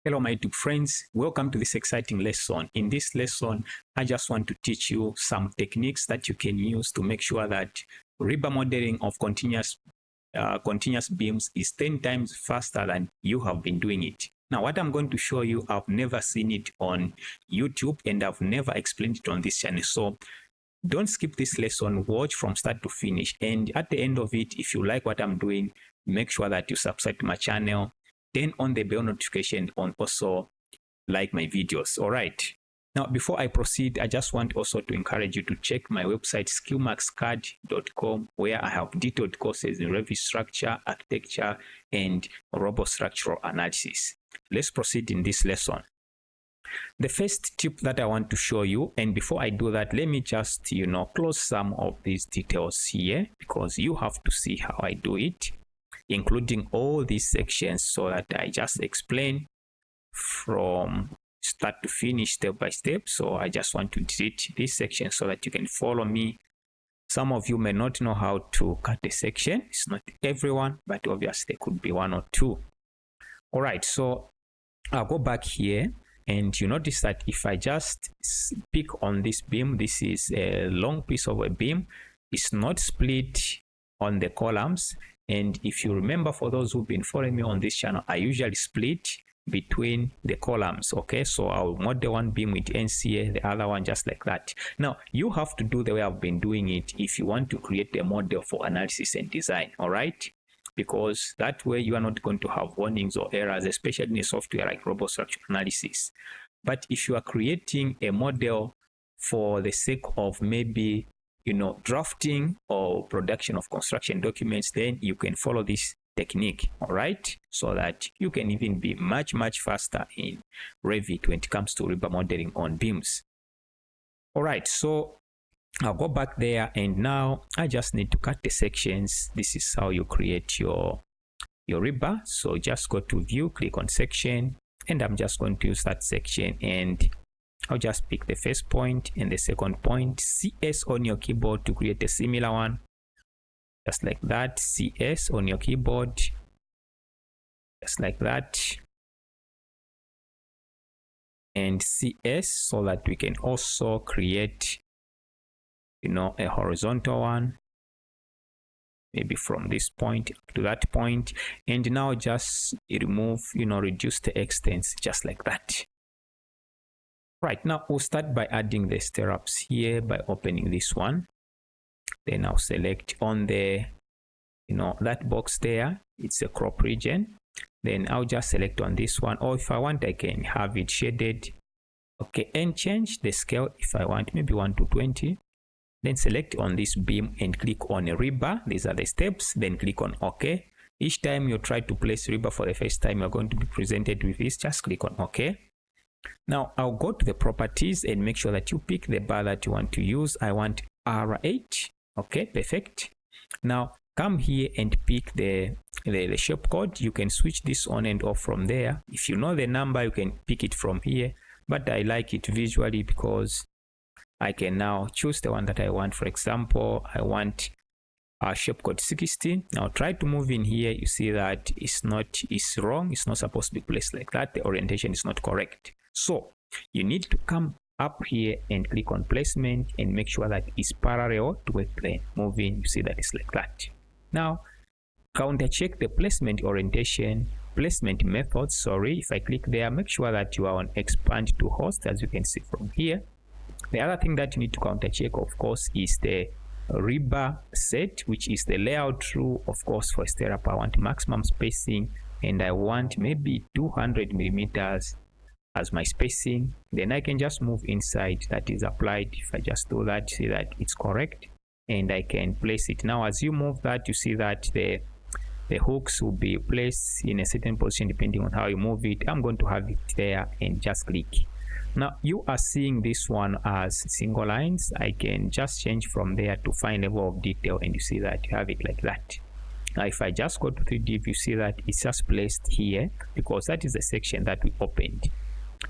Hello my YouTube friends, welcome to this exciting lesson. In this lesson, I just want to teach you some techniques that you can use to make sure that Rebar modeling of continuous beams is 10 times faster than you have been doing it. Now what I'm going to show you, I've never seen it on YouTube and I've never explained it on this channel. So don't skip this lesson, watch from start to finish. And at the end of it, if you like what I'm doing, make sure that you subscribe to my channel. Turn on the bell notification and also like my videos. All right. Now, before I proceed, I just want also to encourage you to check my website, skillmaxacademy.com, where I have detailed courses in Revit structure, architecture, and robot structural analysis. Let's proceed in this lesson. The first tip that I want to show you, and before I do that, let me just, close some of these details here because you have to see how I do it, including all these sections, so that I just explain from start to finish step by step. So I just want to delete this section so that you can follow me. Some of you may not know how to cut a section. It's not everyone, but obviously there could be one or two. All right, so I'll go back here and you notice that if I just pick on this beam, this is a long piece of a beam. It's not split on the columns. And if you remember, for those who've been following me on this channel, I usually split between the columns. Okay, so I'll model one beam with NCA, the other one just like that. Now you have to do the way I've been doing it if you want to create a model for analysis and design. All right, because that way you are not going to have warnings or errors, especially in a software like robot structural analysis. But if you are creating a model for the sake of maybe drafting or production of construction documents, then you can follow this technique, all right, so that you can even be much faster in Revit when it comes to Rebar modeling on beams. All right, so I'll go back there and now I just need to cut the sections. This is how you create your Rebar. So just go to view, click on section, and I'm just going to use that section, and I'll just pick the first point and the second point. CS on your keyboard to create a similar one, just like that. CS on your keyboard, just like that, and CS, so that we can also create a horizontal one, maybe from this point to that point. And now just remove, reduce the extents, just like that. Right, now we'll start by adding the stirrups here by opening this one. Then I'll select on the, that box there, it's a crop region. Then I'll just select on this one, or if I want, I can have it shaded. Okay, and change the scale if I want, maybe 1 to 20. Then select on this beam and click on a Rebar. These are the steps. Then click on OK. Each time you try to place Rebar for the first time, you're going to be presented with this. Just click on OK. Now I'll go to the properties and make sure that you pick the bar that you want to use. I want R8. Okay, perfect. Now come here and pick the shape code. You can switch this on and off from there. If you know the number, you can pick it from here, but I like it visually because I can now choose the one that I want. For example, I want shape code 60. Now try to move in here. You see that it's wrong. It's not supposed to be placed like that. The orientation is not correct. So you need to come up here and click on placement and make sure that it's parallel to a plane. Move in, you see that it's like that. Now counter check the placement orientation, placement methods. Sorry, if I click there, make sure that you are on expand to host, as you can see from here. The other thing that you need to counter check, of course, is the Rebar set, which is the layout rule. Of course, for a stirrup, I want maximum spacing and I want maybe 200 millimeters as my spacing. Then I can just move inside, that is applied. If I just do that, see that it's correct and I can place it. Now as you move that, you see that the hooks will be placed in a certain position depending on how you move it. I'm going to have it there and just click. Now you are seeing this one as single lines. I can just change from there to fine level of detail, and you see that you have it like that. Now if I just go to 3D, you see that it's just placed here because that is the section that we opened.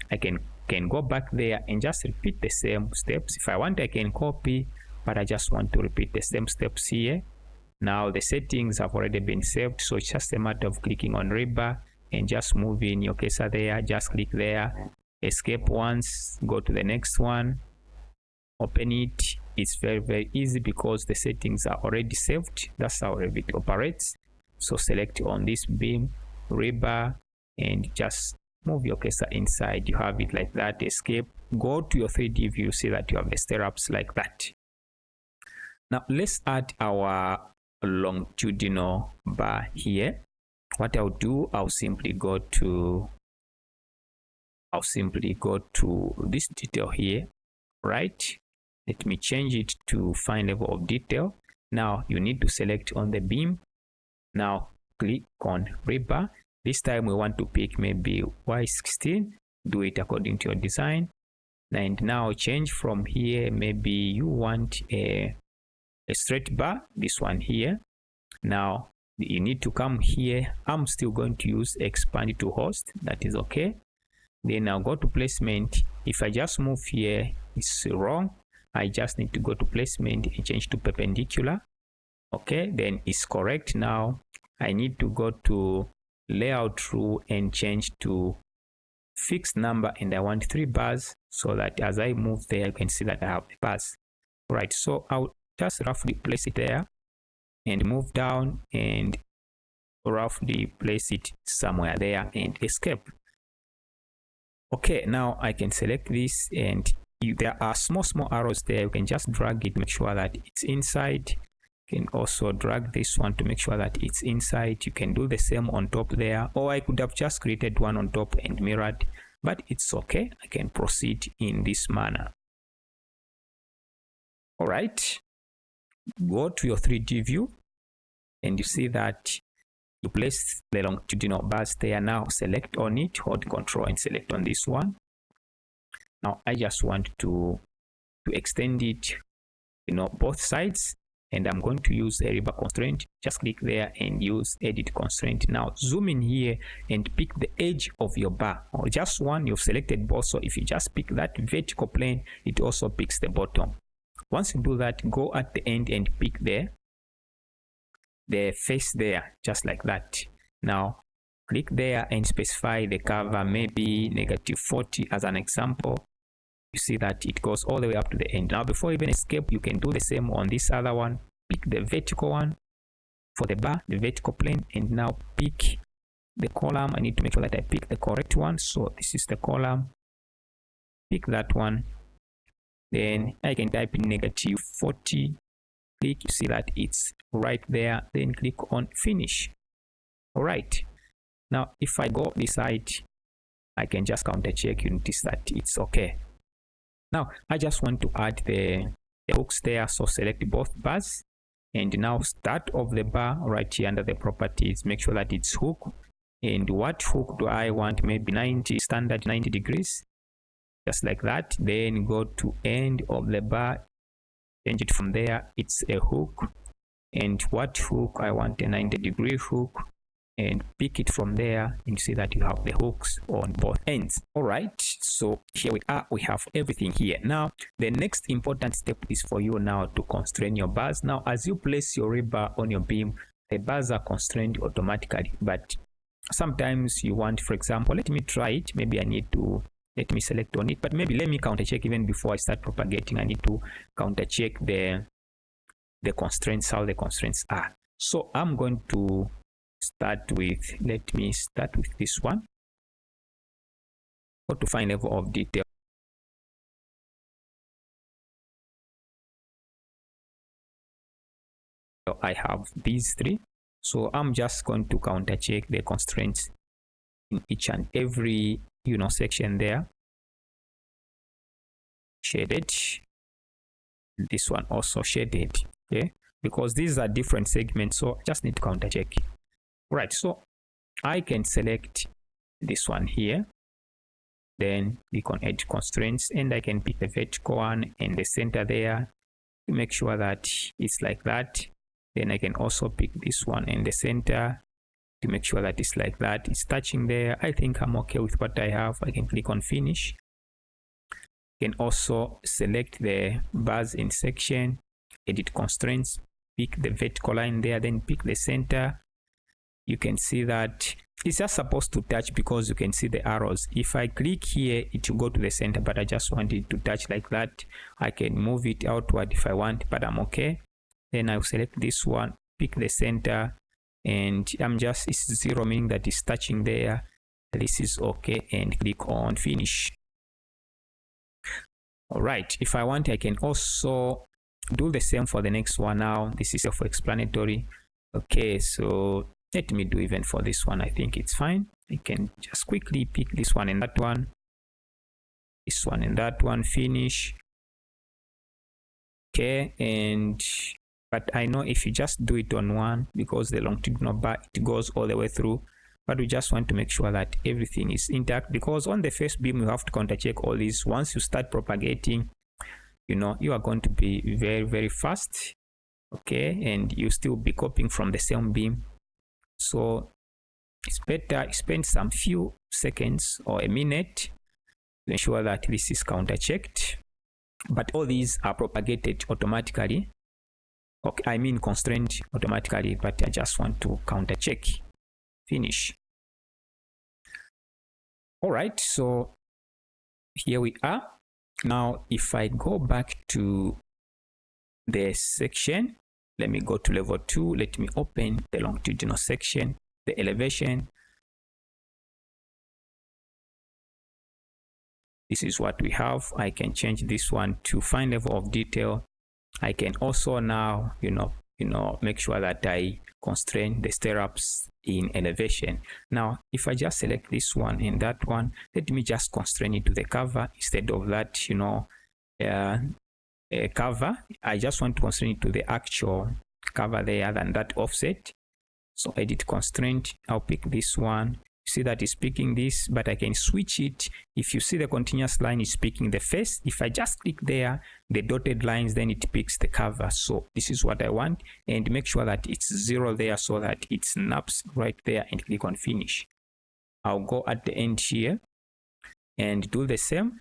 I can go back there and just repeat the same steps. If I want, I can copy, but I just want to repeat the same steps here. Now the settings have already been saved, so it's just a matter of clicking on Rebar and just move in your cursor there. Just click there, escape once, go to the next one, open it. It's very easy because the settings are already saved. That's how Revit operates. So select on this beam, rebar, and just move your cursor inside. You have it like that. Escape, go to your 3D view, see that you have the stirrups like that. Now let's add our longitudinal bar here. What I'll do, I'll simply go to this detail here, right? Let me change it to fine level of detail. Now you need to select on the beam. Now click on rebar. This time we want to pick maybe Y16. Do it according to your design. And now change from here. Maybe you want a straight bar, this one here. Now you need to come here. I'm still going to use expand to host. That is okay. Then I'll go to placement. If I just move here, it's wrong. I just need to go to placement and change to perpendicular. Okay, then it's correct. Now I need to go to layout rule and change to fixed number, and I want 3 bars so that as I move there, you can see that I have the bars. Right, so I'll just roughly place it there and move down and roughly place it somewhere there and escape. Okay, now I can select this, and there are small arrows there. You can just drag it, make sure that it's inside. You can also drag this one to make sure that it's inside. You can do the same on top there, or I could have just created one on top and mirrored, but it's okay. I can proceed in this manner. All right, go to your 3D view and you see that you place the longitudinal bars there. Now select on it, hold Control and select on this one. Now I just want to extend it, both sides, and I'm going to use a rebar constraint. Just click there and use edit constraint. Now zoom in here and pick the edge of your bar, or just one. You've selected both, so if you just pick that vertical plane, it also picks the bottom. Once you do that, go at the end and pick the face there, just like that. Now click there and specify the cover, maybe -40 as an example. You see that it goes all the way up to the end. Now before you even escape, you can do the same on this other one. Pick the vertical one for the bar, the vertical plane, and now pick the column. I need to make sure that I pick the correct one. So this is the column. Pick that one. Then I can type in -40. Click, you see that it's right there. Then click on finish. All right. Now if I go this side, I can just counter check. You notice that it's okay. Now I just want to add the hooks there, so select both bars, and now start of the bar right here under the properties, make sure that it's hook. And what hook do I want? Maybe 90, standard 90 degrees, just like that. Then go to end of the bar, change it from there, it's a hook. And what hook? I want a 90-degree hook, and pick it from there, and see that you have the hooks on both ends. All right, so here we are, we have everything here. Now the next important step is for you now to constrain your bars. Now as you place your rebar on your beam, the bars are constrained automatically, but sometimes you want, for example, let me try it. Maybe I need to, let me select on it, but maybe let me counter check even before I start propagating. I need to counter check the constraints, how the constraints are. So I'm going to start with, let me start with this one. Go to fine level of detail. So I have these 3. So I'm just going to counter check the constraints in each and every section there. Shaded. This one also shaded. Okay, because these are different segments, so I just need to counter check. Right, so I can select this one here, then click on edge constraints, and I can pick the vertical one and the center there to make sure that it's like that. Then I can also pick this one and the center to make sure that it's like that, it's touching there. I think I'm okay with what I have. I can click on finish. You can also select the bars in section, edit constraints, pick the vertical line there, then pick the center. You can see that it's just supposed to touch because you can see the arrows. If I click here, it will go to the center, but I just want it to touch like that. I can move it outward if I want, but I'm okay. Then I'll select this one, pick the center, and it's 0, meaning that it's touching there. This is okay, and click on finish. All right, if I want, I can also do the same for the next one. Now this is self-explanatory. Okay, so let me do even for this one. I think it's fine. I can just quickly pick this one and that one, this one and that one, finish. Okay, but I know if you just do it on one, because the longitudinal bar, it goes all the way through, but we just want to make sure that everything is intact, because on the first beam you have to counter check all these. Once you start propagating, you are going to be very, very fast. Okay, and you still be copying from the same beam, so it's better spend some few seconds or a minute to ensure that this is counter checked. But all these are propagated automatically. Okay, I mean constrained automatically, but I just want to counter check. Finish. All right, so here we are. Now if I go back to the section, let me go to level 2. Let me open the longitudinal section, the elevation. This is what we have. I can change this one to fine level of detail. I can also now, make sure that I constrain the stirrups in elevation. Now, if I just select this one and that one, let me just constrain it to the cover instead of that, cover. I just want to constrain it to the actual cover there than that offset. So edit constraint. I'll pick this one. See that it's picking this, but I can switch it. If you see the continuous line is picking the face, if I just click there, the dotted lines, then it picks the cover. So this is what I want, and make sure that it's 0 there so that it snaps right there, and click on finish. I'll go at the end here and do the same.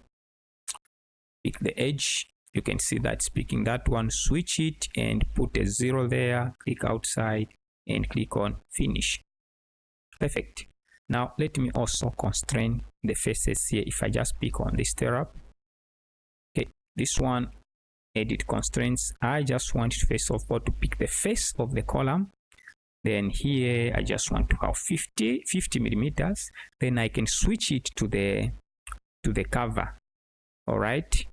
Pick the edge. You can see that it's picking that one. Switch it and put a 0 there. Click outside and click on finish. Perfect. Now let me also constrain the faces here. If I just pick on this stirrup, okay, this one, edit constraints. I just want to first of all to pick the face of the column. Then here I just want to have 50 millimeters. Then I can switch it to the cover. All right,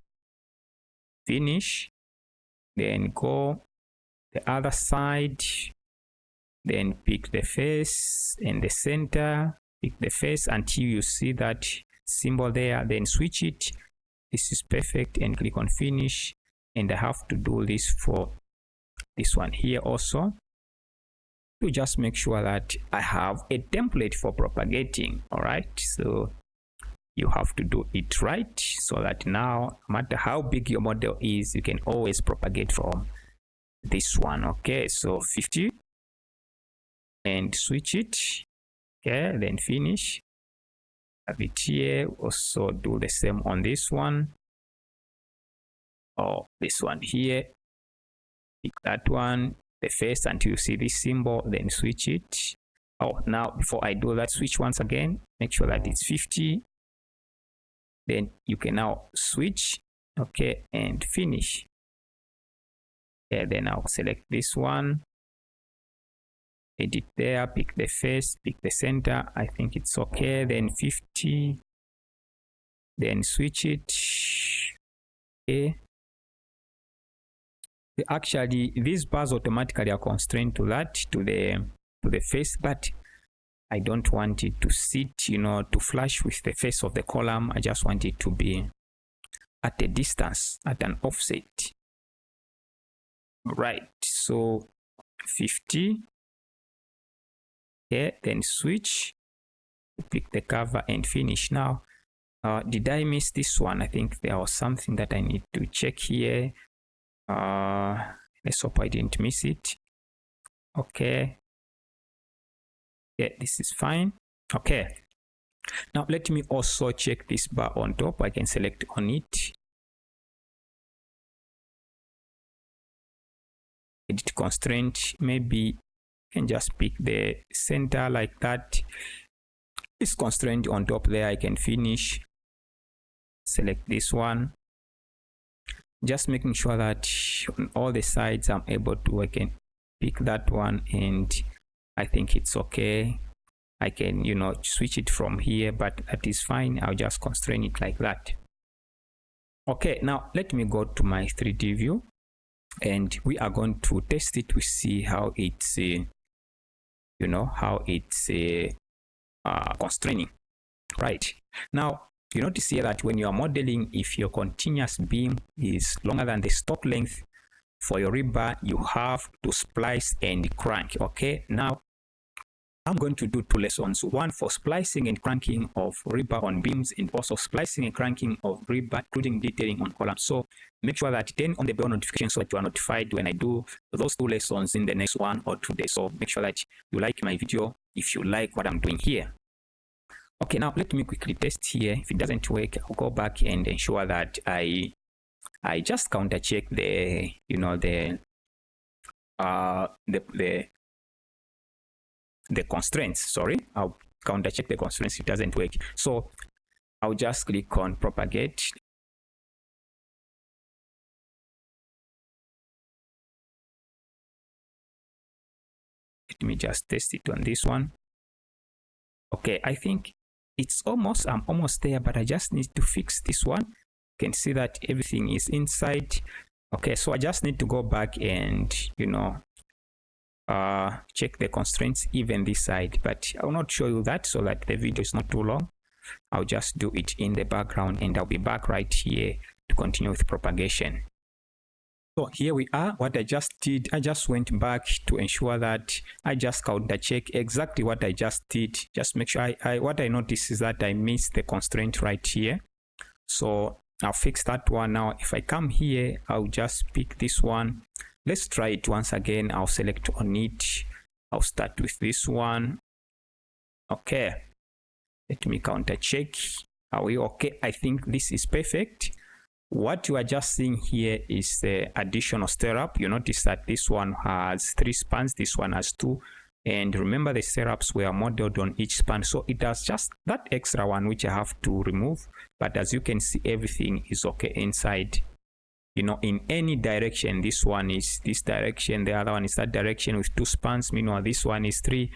finish. Then go the other side. Then pick the face and the center. Pick the face until you see that symbol there, then switch it. This is perfect, and click on finish. And I have to do this for this one here also, to just make sure that I have a template for propagating. All right, so you have to do it right so that now, no matter how big your model is, you can always propagate from this one. Okay, so 50 and switch it. Okay, then finish. Have it here. Also do the same on this one. Or this one here. Pick that one, the face, until you see this symbol, then switch it. Oh, now before I do that, switch once again. Make sure that it's 50. Then you can now switch. Okay, and finish. Okay, then I'll select this one. Edit there, pick the face, pick the center. I think it's okay. Then 50. Then switch it. Okay. Actually, these bars automatically are constrained to that, to the face, but I don't want it to sit, to flash with the face of the column. I just want it to be at a distance, at an offset. Right, so 50. Okay, then switch, pick the cover and finish. Now, did I miss this one? I think there was something that I need to check here. Let's hope I didn't miss it. Okay. Yeah, this is fine. Okay. Now let me also check this bar on top. I can select on it. Edit constraint. Maybe you can just pick the center like that. this constraint on top there, I can finish, select this one, just making sure that on all the sides I'm able to, I can pick that one, and I think it's okay. I can, you know, switch it from here, but that is fine. I'll just constrain it like that. Okay, now let me go to my 3D view, and we are going to test it to see how it's you know, how it's constraining. Right now, you notice here that when you are modeling, if your continuous beam is longer than the stock length for your rebar, you have to splice and crank. Okay, now I'm going to do two lessons, one for splicing and cranking of rebar on beams, and also splicing and cranking of rebar, including detailing on columns. So make sure that turn on the bell notification so that you are notified when I do those two lessons in the next 1 or 2 days. So make sure that you like my video if you like what I'm doing here. Okay, now let me quickly test here. If it doesn't work, I'll go back and ensure that I just counter check the, you know, the constraints. Sorry, I'll counter check the constraints if it doesn't work. So I'll just click on propagate. Let me just test it on this one. Okay, I think it's almost, I'm almost there, but I just need to fix this one. You can see that everything is inside. Okay, so I just need to go back and, you know, check the constraints even this side, but I will not show you that so that the video is not too long. I'll just do it in the background, and I'll be back right here to continue with propagation. So here we are. What I just did, I just went back to ensure that I just counter check exactly what I just did. Just make sure what I noticed is that I missed the constraint right here. So I'll fix that one. Now if I come here, I'll just pick this one. Let's try it once again. I'll select on it. I'll start with this one. Okay, let me counter check. Are we okay? I think this is perfect. What you are just seeing here is the additional stirrup. You notice that this one has 3 spans, this one has 2, and remember the stirrups were modeled on each span, so it has just that extra one which I have to remove. But as you can see, everything is okay inside, you know, in any direction. This one is this direction, the other one is that direction with 2 spans, meanwhile this one is 3,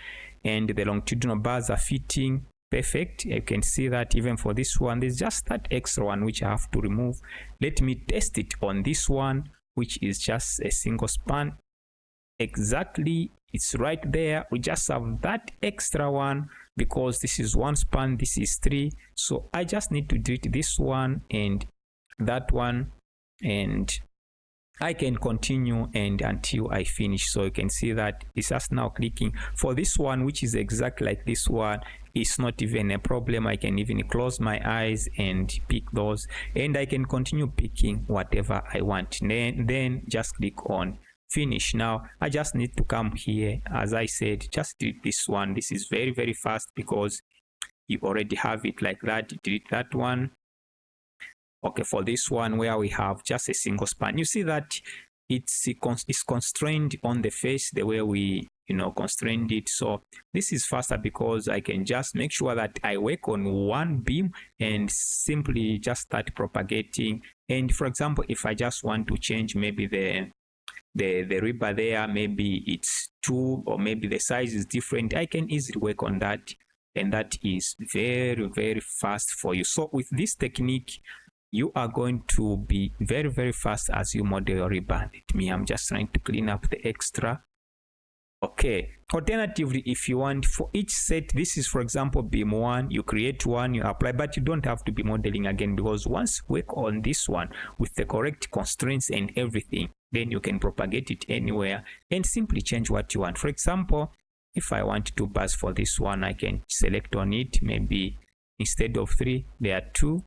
and the longitudinal bars are fitting perfect. You can see that even for this one, there's just that extra one which I have to remove. Let me test it on this one, which is just a single span. Exactly, it's right there. We just have that extra one because this is 1 span, this is 3. So I just need to delete this one and that one, and I can continue and until I finish. So you can see that it's just now clicking for this one, which is exactly like this one. It's not even a problem. I can even close my eyes and pick those, and I can continue picking whatever I want. Then just click on finish. Now I just need to come here, as I said, just delete this one. This is very, very fast because you already have it like that. Delete that one. Okay, for this one where we have just a single span, you see that it's constrained on the face the way we, you know, constrained it. So this is faster because I can just make sure that I work on one beam and simply just start propagating. And for example, if I just want to change maybe the rebar there, maybe it's 2 or maybe the size is different, I can easily work on that, and that is very, very fast for you. So with this technique, you are going to be very, very fast as you model your rebar. I'm just trying to clean up the extra. Okay, alternatively, if you want for each set, this is for example beam 1, you create one, you apply, but you don't have to be modeling again, because once you work on this one with the correct constraints and everything, then you can propagate it anywhere and simply change what you want. For example, if I want 2 bars for this one, I can select on it, maybe instead of 3 there are 2,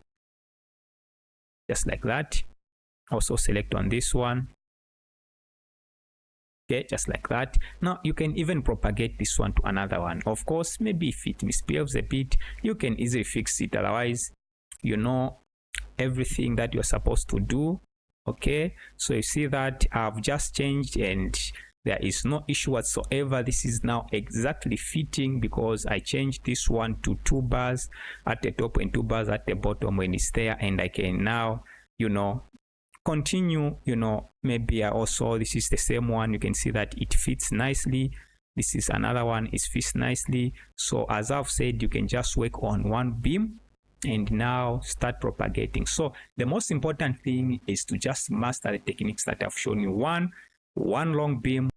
just like that. Also select on this one. Okay, just like that. Now you can even propagate this one to another one. Of course, maybe if it misbehaves a bit, you can easily fix it. Otherwise, you know everything that you're supposed to do. Okay, so you see that I've just changed and There is no issue whatsoever. This is now exactly fitting because I changed this one to 2 bars at the top and 2 bars at the bottom when it's there, and I can now, you know, continue, you know, maybe I also, this is the same one, you can see that it fits nicely. This is another one, it fits nicely. So as I've said, you can just work on one beam and now start propagating. So the most important thing is to just master the techniques that I've shown you. One long beam,